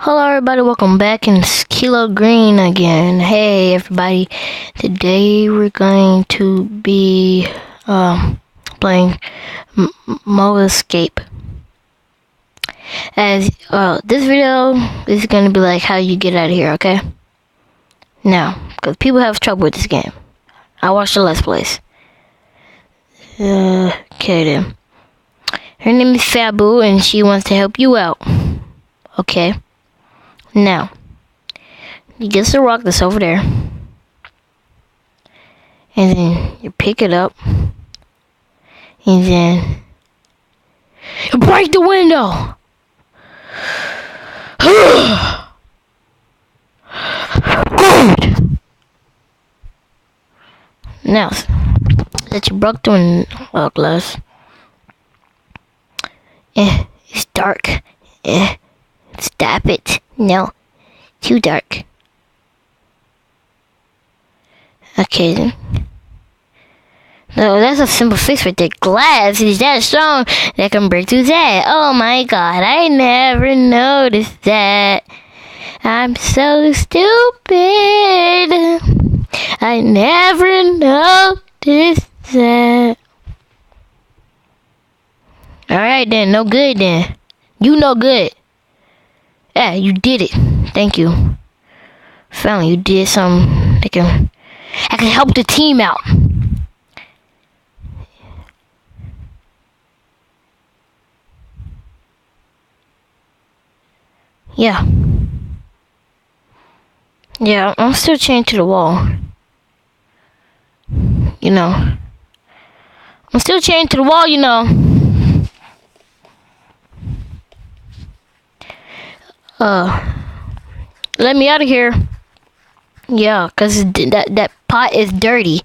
Hello everybody, welcome back, and it's Kilo Green again. Hey everybody, today we're going to be playing Mo Escape. As this video is going to be like how you get out of here, okay? Now, because people have trouble with this game. I watched the Let's Plays. Okay then. Her name is Fabu and she wants to help you out. Okay. Now, you get the rock that's over there, and then you pick it up, and then you break the window. Good. Now that you broke the window glass, it's dark. Stop it. No. Too dark. Okay then. No, that's a simple fix right there. Glass is that strong that can break through that. Oh my god, I never noticed that. I'm so stupid. I never noticed that. Alright then, no good then. You no good. Yeah, you did it. Thank you. Finally, you did something that can help the team out. Yeah. Yeah, I'm still chained to the wall. You know. I'm still chained to the wall, you know. Let me out of here. Yeah, cause that pot is dirty.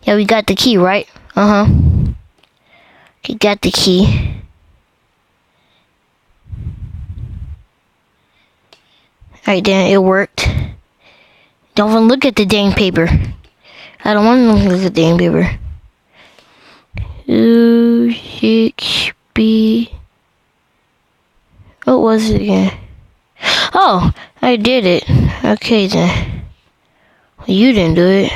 Yeah, we got the key, right? We got the key. Alright then, it worked. Don't even look at the dang paper. I don't want to look at the dang paper. 2, 6, B. What was it again? Oh, I did it. Okay then. You didn't do it.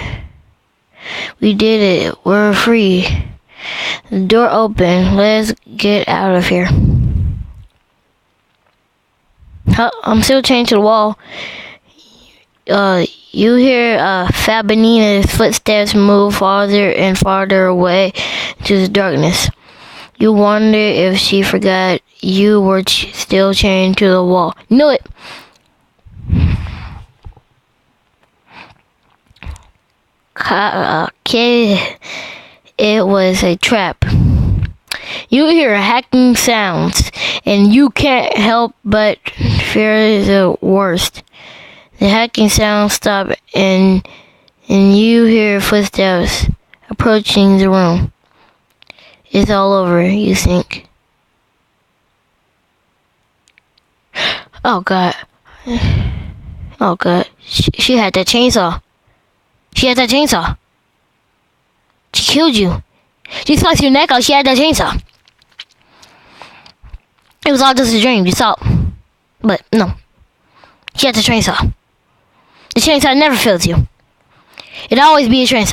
We did it. We're free. The door open. Let's get out of here. I'm still chained to the wall. You hear Fabinina's footsteps move farther and farther away to the darkness. You wonder if she forgot you were still chained to the wall. Knew it. Okay, it was a trap. You hear hacking sounds, and you can't help but fear the worst. The hacking sounds stop, and you hear footsteps approaching the room. It's all over, you think. Oh god. Oh god. She had that chainsaw. She had that chainsaw. She killed you. She sliced your neck out. She had that chainsaw. It was all just a dream. You saw it. But no. She had the chainsaw. The chainsaw never fails you. It'll always be a chainsaw.